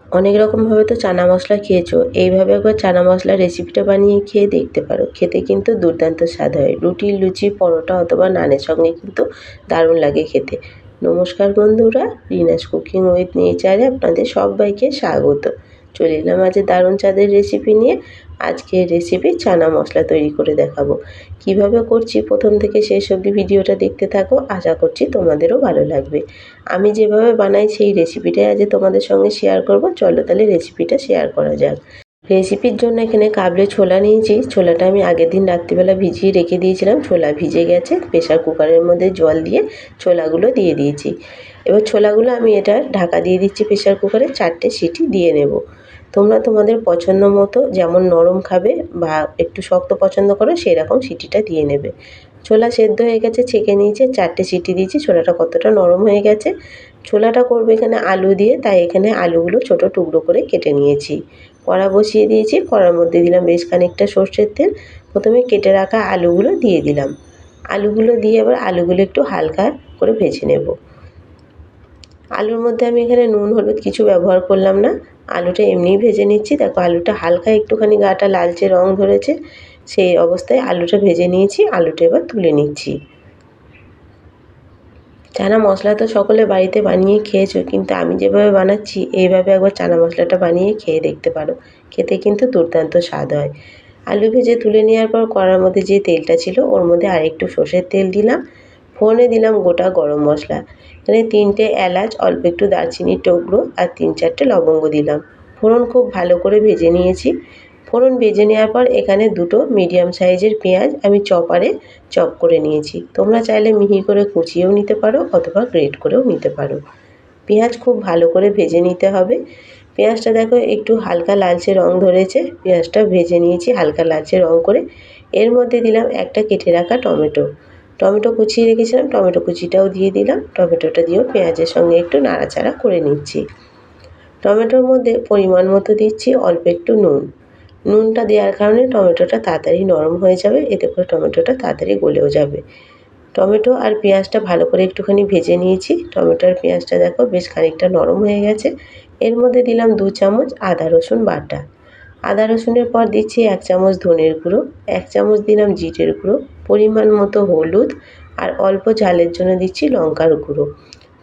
অনেক রকমভাবে তো চানা মশলা খেয়েছো, এইভাবে একবার চানা মশলার রেসিপিটা বানিয়ে খেয়ে দেখতে পারো। খেতে কিন্তু দুর্দান্ত স্বাদ হয়। রুটি, লুচি, পরোটা অথবা নানের সঙ্গে কিন্তু দারুণ লাগে খেতে। নমস্কার বন্ধুরা, রিনাস কুকিং উইথ নেচারে আপনাদের সবাইকে স্বাগত। চলে এলাম আজ দারুণ স্বাদের রেসিপি নিয়ে। আজকের রেসিপি চানা মশলা তৈরি করে দেখাবো। কিভাবে করছি প্রথম থেকে শেষ অবধি ভিডিওটা দেখতে থাকো, আশা করছি তোমাদেরও ভালো লাগবে। আমি যেভাবে বানাই সেই রেসিপিটাই আজ তোমাদের সঙ্গে শেয়ার করব। চলো তাহলে রেসিপিটা শেয়ার করা যাক। রেসিপির জন্য এখানে কাবলে ছোলা নিয়েছি। ছোলাটা আমি আগের দিন রাত্রিবেলা ভিজিয়ে রেখে দিয়েছিলাম। ছোলা ভিজে গেছে। প্রেসার কুকারের মধ্যে জল দিয়ে ছোলাগুলো দিয়ে দিয়েছি। এবার ছোলাগুলো আমি এটা ঢাকা দিয়ে দিচ্ছি প্রেসার কুকারে। 4টে সিটি দিয়ে নেব। তোমরা তোমাদের পছন্দ মতো যেমন নরম খাবে বা একটু শক্ত পছন্দ করো সেই রকম সিটিটা দিয়ে নেবে। ছোলা সেদ্ধ হয়ে গেছে, ছেঁকে নিয়েছি। 4টে সিটি দিয়েছি। ছোলাটা কতটা নরম হয়ে গেছে। ছোলাটা করবো এখানে আলু দিয়ে, তাই এখানে আলুগুলো ছোট টুকরো করে কেটে নিয়েছি। কড়া বসিয়ে দিয়েছি। কড়ার মধ্যে দিলাম বেশ খানিকটা সর্ষের তেল। প্রথমে কেটে রাখা আলুগুলো দিয়ে দিলাম। আলুগুলো দিয়ে এবার আলুগুলো একটু হালকা করে ভেজে নেব। আলুর মধ্যে আমি এখানে নুন হলুদ কিছু ব্যবহার করলাম না। আলুটা এমনিই ভেজে নিচ্ছি। দেখো আলুটা হালকা একটুখানি গাটা লালচে রং ধরেছে, সেই অবস্থায় আলুটা ভেজে নিয়েছি। আলুটা এবার তুলে নিচ্ছি। চানা মশলা তো সকলে বাড়িতে বানিয়ে খেয়েছো, কিন্তু আমি যেভাবে বানাচ্ছি এইভাবে একবার চানা মশলাটা বানিয়ে খেয়ে দেখতে পারো। খেতে কিন্তু দুর্দান্ত স্বাদ হয়। আলু ভেজে তুলে নেওয়ার পর কড়ার মধ্যে যে তেলটা ছিল ওর মধ্যে আরেকটু সর্ষের তেল দিলাম। ফোড়নে দিলাম গোটা গরম মশলা। এখানে 3টে এলাচ, অল্প একটু দারচিনির টুকরো আর 3-4টে লবঙ্গ দিলাম। ফোড়ন খুব ভালো করে ভেজে নিয়েছি। ফোড়ন ভেজে নেওয়ার পর এখানে 2টো মিডিয়াম সাইজের পেঁয়াজ আমি চপারে চপ করে নিয়েছি। তোমরা চাইলে মিহি করে কুচিয়েও নিতে পারো অথবা গ্রেট করেও নিতে পারো। পেঁয়াজ খুব ভালো করে ভেজে নিতে হবে। পেঁয়াজটা দেখো একটু হালকা লালচে রং ধরেছে। পেঁয়াজটা ভেজে নিয়েছি হালকা লালচে রং করে। এর মধ্যে দিলাম একটা কেটে রাখা টমেটো। টমেটো কুচিয়ে রেখেছিলাম, টমেটো কুচিটাও দিয়ে দিলাম। টমেটোটা দিয়েও পেঁয়াজের সঙ্গে একটু নাড়াচাড়া করে নিচ্ছি। টমেটোর মধ্যে পরিমাণ মতো দিচ্ছি অল্প একটু নুন। নুনটা দেওয়ার কারণে টমেটোটা তাড়াতাড়ি নরম হয়ে যাবে, এতে করে টমেটোটা তাড়াতাড়ি গলেও যাবে। টমেটো আর পেঁয়াজটা ভালো করে একটুখানি ভেজে নিয়েছি। টমেটো আর পেঁয়াজটা দেখো বেশ খানিকটা নরম হয়ে গেছে। এর মধ্যে দিলাম 2 চামচ আদা রসুন বাটা। আদা রসুনের পর দিচ্ছি 1 চামচ ধনের গুঁড়ো, 1 চামচ দিলাম জিরের গুঁড়ো, পরিমাণ মতো হলুদ আর অল্প ঝালের জন্য দিচ্ছি লঙ্কার গুঁড়ো।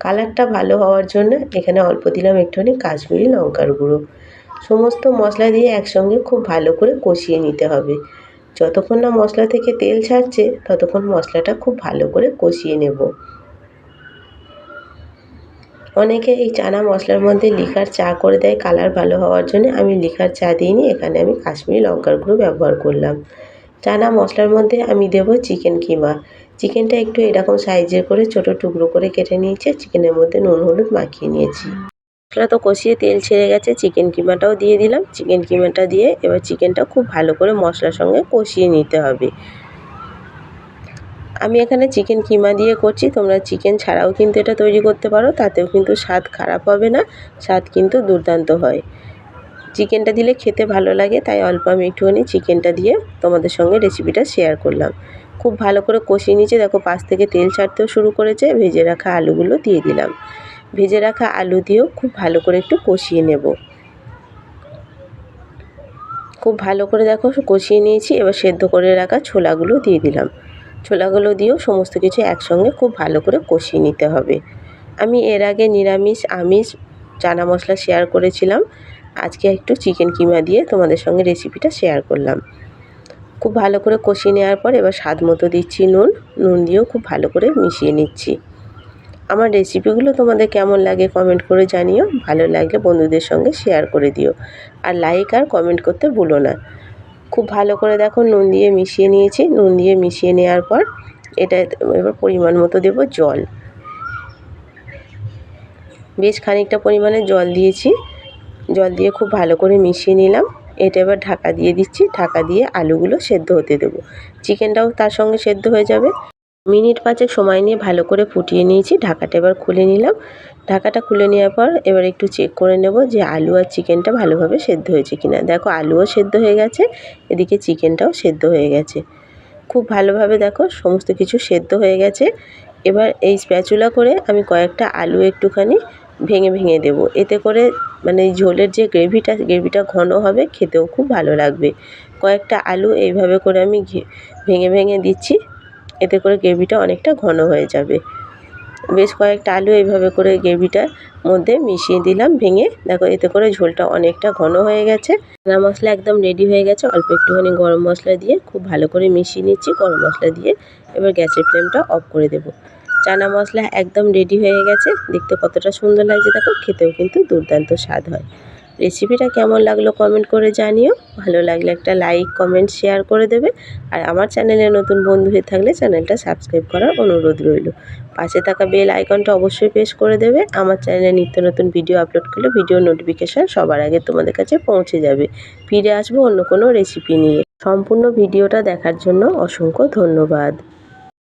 কালারটা ভালো হওয়ার জন্য এখানে অল্প দিলাম একটুখানি কাশ্মীরি লঙ্কার গুঁড়ো। সমস্ত মশলা দিয়ে একসঙ্গে খুব ভালো করে কষিয়ে নিতে হবে। যতক্ষণ না মশলা থেকে তেল ছাড়ছে ততক্ষণ মশলাটা খুব ভালো করে কষিয়ে নেব। অনেকে এই চানা মশলার মধ্যে লিকার চা করে দেয় কালার ভালো হওয়ার জন্য। আমি লিকার চা দিইনি, এখানে আমি কাশ্মীরি লঙ্কার গুঁড়ো ব্যবহার করলাম। চানা মশলার মধ্যে আমি দেব চিকেন কিমা। চিকেনটা একটু এরকম সাইজের করে ছোট টুকরো করে কেটে নিয়েছি। চিকেনের মধ্যে নুন হলুদ মাখিয়ে নিয়েছি। মশলা তো কষিয়ে তেল ছেড়ে গেছে, চিকেন কিমাটাও দিয়ে দিলাম। চিকেন কিমাটা দিয়ে এবার চিকেনটা খুব ভালো করে মশলার সঙ্গে কষিয়ে নিতে হবে। আমি এখানে চিকেন কিমা দিয়ে করছি, তোমরা চিকেন ছাড়াও কিন্তু এটা তৈরি করতে পারো, তাতেও কিন্তু স্বাদ খারাপ হবে না, স্বাদ কিন্তু দুর্দান্ত হয়। চিকেনটা দিলে খেতে ভালো লাগে, তাই অল্প আমি একটুখানি চিকেনটা দিয়ে তোমাদের সঙ্গে রেসিপিটা শেয়ার করলাম। খুব ভালো করে কষিয়ে নিয়েছি। দেখো পাশ থেকে তেল ছাড়তেও শুরু করেছে। ভেজে রাখা আলুগুলো দিয়ে দিলাম। ভেজে রাখা আলু দিয়েও খুব ভালো করে একটু কষিয়ে নেব। খুব ভালো করে দেখো কষিয়ে নিয়েছি। এবার সেদ্ধ করে রাখা ছোলাগুলো দিয়ে দিলাম। ছোলাগুলো দিয়েও সমস্ত কিছু একসঙ্গে খুব ভালো করে কষিয়ে নিতে হবে। আমি এর আগে নিরামিষ আমিষ চানা মশলা শেয়ার করেছিলাম। আজকে একটু চিকেন কিমা দিয়ে তোমাদের সঙ্গে রেসিপিটা শেয়ার করলাম। খুব ভালো করে কষিয়ে নেওয়ার পর এবার স্বাদ মতো দিচ্ছি নুন। নুন দিয়েও খুব ভালো করে মিশিয়ে নিচ্ছি। আমার রেসিপিগুলো তোমাদের কেমন লাগে কমেন্ট করে জানিও। ভালো লাগলে বন্ধুদের সঙ্গে শেয়ার করে দিও। আর লাইক আর কমেন্ট করতে ভুলো না। খুব ভালো করে দেখো নুন দিয়ে মিশিয়ে নিয়েছি। নুন দিয়ে মিশিয়ে নেওয়ার পর এটা এবার পরিমাণ মতো দেব জল। বেশ খানিকটা পরিমাণে জল দিয়েছি। জল দিয়ে খুব ভালো করে মিশিয়ে নিলাম। এটা এবার ঢাকা দিয়ে দিচ্ছি। ঢাকা দিয়ে আলুগুলো সেদ্ধ হতে দেবো। চিকেনটাও তার সঙ্গে সেদ্ধ হয়ে যাবে। মিনিট 5 সময় নিয়ে ভালো করে ফুটিয়ে নিয়েছি। ঢাকাটা এবার খুলে নিলাম। ঢাকাটা খুলে নেওয়ার পর এবার একটু চেক করে নেব যে আলু আর চিকেনটা ভালোভাবে সেদ্ধ হয়েছে কিনা। দেখো আলুও সেদ্ধ হয়ে গেছে, এদিকে চিকেনটাও সেদ্ধ হয়ে গেছে। খুব ভালোভাবে দেখো সমস্ত কিছু সেদ্ধ হয়ে গেছে। এবার এই স্প্যাচুলা করে আমি কয়েকটা আলু একটুখানি ভেঙে ভেঙে দেবো। এতে করে মানে ঝোলের যে গ্রেভিটা ঘন হবে, খেতেও খুব ভালো লাগবে। কয়েকটা আলু এইভাবে করে আমি ভেঙে ভেঙে দিচ্ছি, এতে করে গ্রেভিটা অনেকটা ঘন হয়ে যাবে। বেশ কয়েকটা আলু এইভাবে করে গ্রেভিটার মধ্যে মিশিয়ে দিলাম ভেঙে। দেখো এতে করে ঝোলটা অনেকটা ঘন হয়ে গেছে। চানা মশলা একদম রেডি হয়ে গেছে। অল্প একটুখানি গরম মশলা দিয়ে খুব ভালো করে মিশিয়ে নিচ্ছি। গরম মশলা দিয়ে এবার গ্যাসের ফ্লেমটা অফ করে দেবো। চানা মশলা একদম রেডি হয়ে গেছে। দেখতে কতটা সুন্দর লাগছে দেখো, খেতেও কিন্তু দুর্দান্ত স্বাদ হয়। রেসিপিটা কেমন লাগলো কমেন্ট করে জানিও। ভালো লাগলে একটা লাইক, কমেন্ট, শেয়ার করে দেবে। আর আমার চ্যানেলে নতুন বন্ধু হয়ে থাকলে চ্যানেলটা সাবস্ক্রাইব করার অনুরোধ রইল। পাশে থাকা বেল আইকনটা অবশ্যই প্রেস করে দেবে। আমার চ্যানেলে নিত্য নতুন ভিডিও আপলোড করলে ভিডিও নোটিফিকেশান সবার আগে তোমাদের কাছে পৌঁছে যাবে। ফিরে আসবো অন্য কোনো রেসিপি নিয়ে। সম্পূর্ণ ভিডিওটা দেখার জন্য অসংখ্য ধন্যবাদ।